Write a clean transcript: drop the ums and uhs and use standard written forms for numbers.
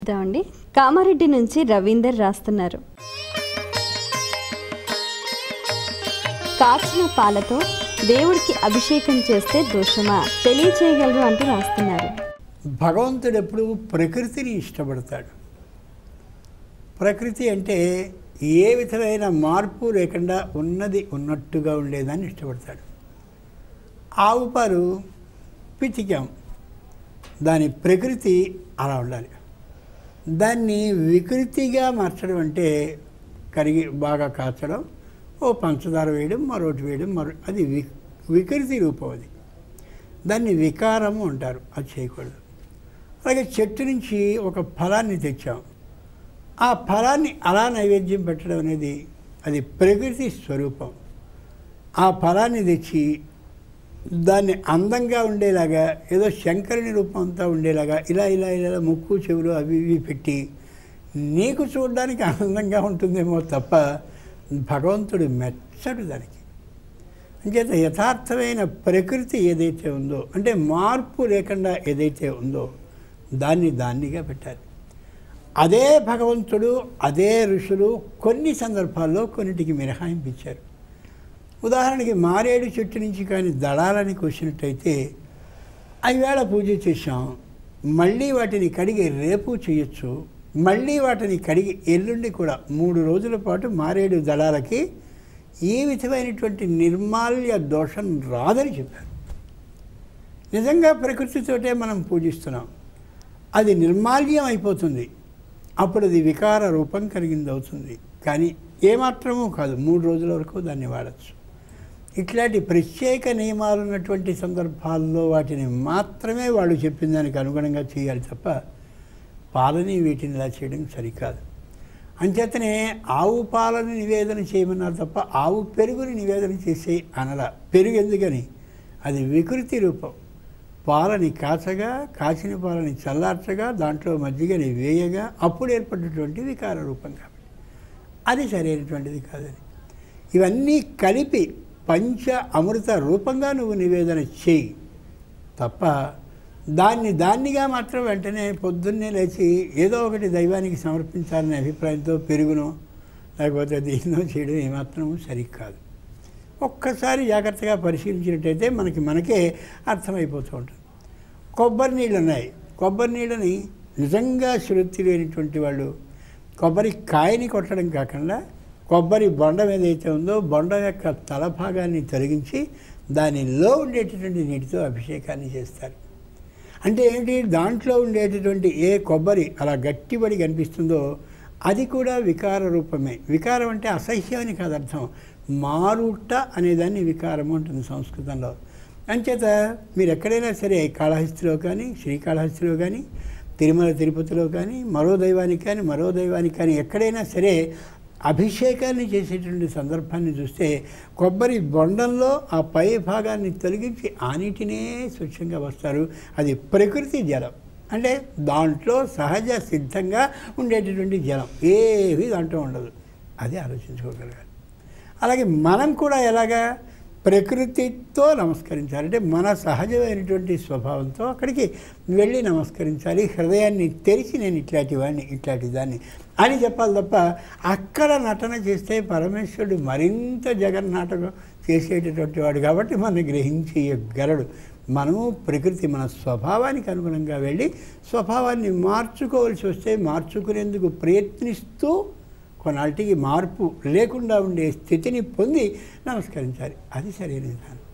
చూద్దామండి. కామారెడ్డి నుంచి రవీందర్ రాస్తున్నారు. కాచిన పాలతో దేవుడికి అభిషేకం చేస్తే దోషమా తెలియచేయగలరు అంటూ రాస్తున్నారు. భగవంతుడు ఎప్పుడు ప్రకృతిని ఇష్టపడతాడు. ప్రకృతి అంటే ఏ విధమైన మార్పు లేకుండా ఉన్నది ఉన్నట్టుగా ఉండేదాన్ని ఇష్టపడతాడు. ఆవు పాలు పితికాం, దాని ప్రకృతి అలా ఉండాలి. దాన్ని వికృతిగా మార్చడం అంటే కరిగి బాగా కాచడం, ఓ పంచదార వేయడం, మరొకటి వేయడం, అది వికృతి రూపం. అది దాన్ని వికారము అంటారు. అది చేయకూడదు. అలాగే చెట్టు నుంచి ఒక ఫలాన్ని తెచ్చాం, ఆ ఫలాన్ని అలా నైవేద్యం పెట్టడం అనేది అది ప్రకృతి స్వరూపం. ఆ ఫలాన్ని తెచ్చి దాన్ని అందంగా ఉండేలాగా, ఏదో శంకరుని రూపం అంతా ఉండేలాగా ఇలా ఇలా ఇలా ముక్కు చెవులు అవి ఇవి పెట్టి నీకు చూడడానికి ఆనందంగా ఉంటుందేమో తప్ప భగవంతుడు మెచ్చడు దానికి. అంచేత యథార్థమైన ప్రకృతి ఏదైతే ఉందో, అంటే మార్పు లేకుండా ఏదైతే ఉందో దాన్నిగా పెట్టాలి. అదే భగవంతుడు, అదే ఋషులు కొన్ని సందర్భాల్లో కొన్నిటికి మినహాయింపు ఇచ్చారు. ఉదాహరణకి మారేడు చెట్టు నుంచి కానీ దళాలని కోసినట్టయితే ఐవేళ పూజ చేసాం, మళ్ళీ వాటిని కడిగి రేపు చేయొచ్చు, మళ్ళీ వాటిని కడిగి ఎల్లుండి కూడా 3 రోజుల పాటు మారేడు దళాలకి ఈ విధమైనటువంటి నిర్మాల్య దోషం రాదని చెప్పారు. నిజంగా ప్రకృతితోటే మనం పూజిస్తున్నాం, అది నిర్మాల్యం అయిపోతుంది, అప్పుడు అది వికార రూపం కలిగింది అవుతుంది. కానీ ఏమాత్రమూ కాదు, 3 రోజుల వరకు దాన్ని వాడచ్చు. ఇట్లాంటి ప్రత్యేక నియమాలు ఉన్నటువంటి సందర్భాల్లో వాటిని మాత్రమే వాళ్ళు చెప్పిన దానికి అనుగుణంగా చేయాలి తప్ప పాలని వీటిని ఇలా చేయడం సరికాదు. అంచేతనే ఆవు పాలని నివేదన చేయమన్నారు తప్ప ఆవు పెరుగుని నివేదన చేసే అనలా. పెరుగు ఎందుకని? అది వికృతి రూపం. పాలని కాచగా, కాచిన పాలని చల్లార్చగా, దాంట్లో మజ్జిగని వేయగా అప్పుడు ఏర్పడినటువంటి వికార రూపం. కాబట్టి అది సరైనటువంటిది కాదని ఇవన్నీ కలిపి పంచ అమృత రూపంగా నువ్వు నివేదన చేయి తప్ప దాన్నిగా మాత్రం వెంటనే పొద్దున్నే లేచి ఏదో ఒకటి దైవానికి సమర్పించాలనే అభిప్రాయంతో పెరుగునో లేకపోతే దీన్నో చేయడం ఏమాత్రమూ సరికాదు. ఒక్కసారి జాగ్రత్తగా పరిశీలించినట్టయితే మనకే అర్థమైపోతూ ఉంటుంది. కొబ్బరి నీళ్ళు ఉన్నాయి, కొబ్బరి నీళ్ళని నిజంగా శృతి లేనిటువంటి వాళ్ళు కొబ్బరి కాయని కొట్టడం కాకుండా కొబ్బరి బొండం ఏదైతే ఉందో బొండం యొక్క తలభాగాన్ని తొలగించి దానిలో ఉండేటటువంటి నీటితో అభిషేకాన్ని చేస్తారు. అంటే ఏంటి? దాంట్లో ఉండేటటువంటి ఏ కొబ్బరి అలా గట్టిబడి కనిపిస్తుందో అది కూడా వికార రూపమే. వికారం అంటే అసహ్యం అని కాదు అర్థం, మారుట అనేదాన్ని వికారము ఉంటుంది సంస్కృతంలో. అంచేత మీరు ఎక్కడైనా సరే కాళహస్తిలో కానీ, శ్రీకాళహస్తిలో కానీ, తిరుమల తిరుపతిలో కానీ, మరో దైవానికి కానీ ఎక్కడైనా సరే అభిషేకాన్ని చేసేటువంటి సందర్భాన్ని చూస్తే కొబ్బరి బొండంలో ఆ పై భాగాన్ని తొలగించి ఆ నీటినే స్వచ్ఛంగా వస్తారు. అది ప్రకృతి జలం, అంటే దాంట్లో సహజ సిద్ధంగా ఉండేటటువంటి జలం, ఏవి దాంట్లో ఉండదు. అది ఆలోచించుకోగలగాలి. అలాగే మనం కూడా ఎలాగా ప్రకృతితో నమస్కరించాలి, అంటే మన సహజమైనటువంటి స్వభావంతో అక్కడికి వెళ్ళి నమస్కరించాలి. హృదయాన్ని తెరిచి నేను ఇట్లాంటి దాన్ని అని చెప్పాలి తప్ప అక్కడ నటన చేస్తే పరమేశ్వరుడు మరింత జగన్నాటకం చేసేటటువంటి వాడు కాబట్టి మనం గ్రహించగలడు. మనము ప్రకృతి మన స్వభావానికి అనుగుణంగా వెళ్ళి స్వభావాన్ని మార్చుకోవాల్సి వస్తే మార్చుకునేందుకు ప్రయత్నిస్తూ కొన్నాళ్ళకి మార్పు లేకుండా ఉండే స్థితిని పొంది నమస్కరించాలి. అది సరైన విధానం.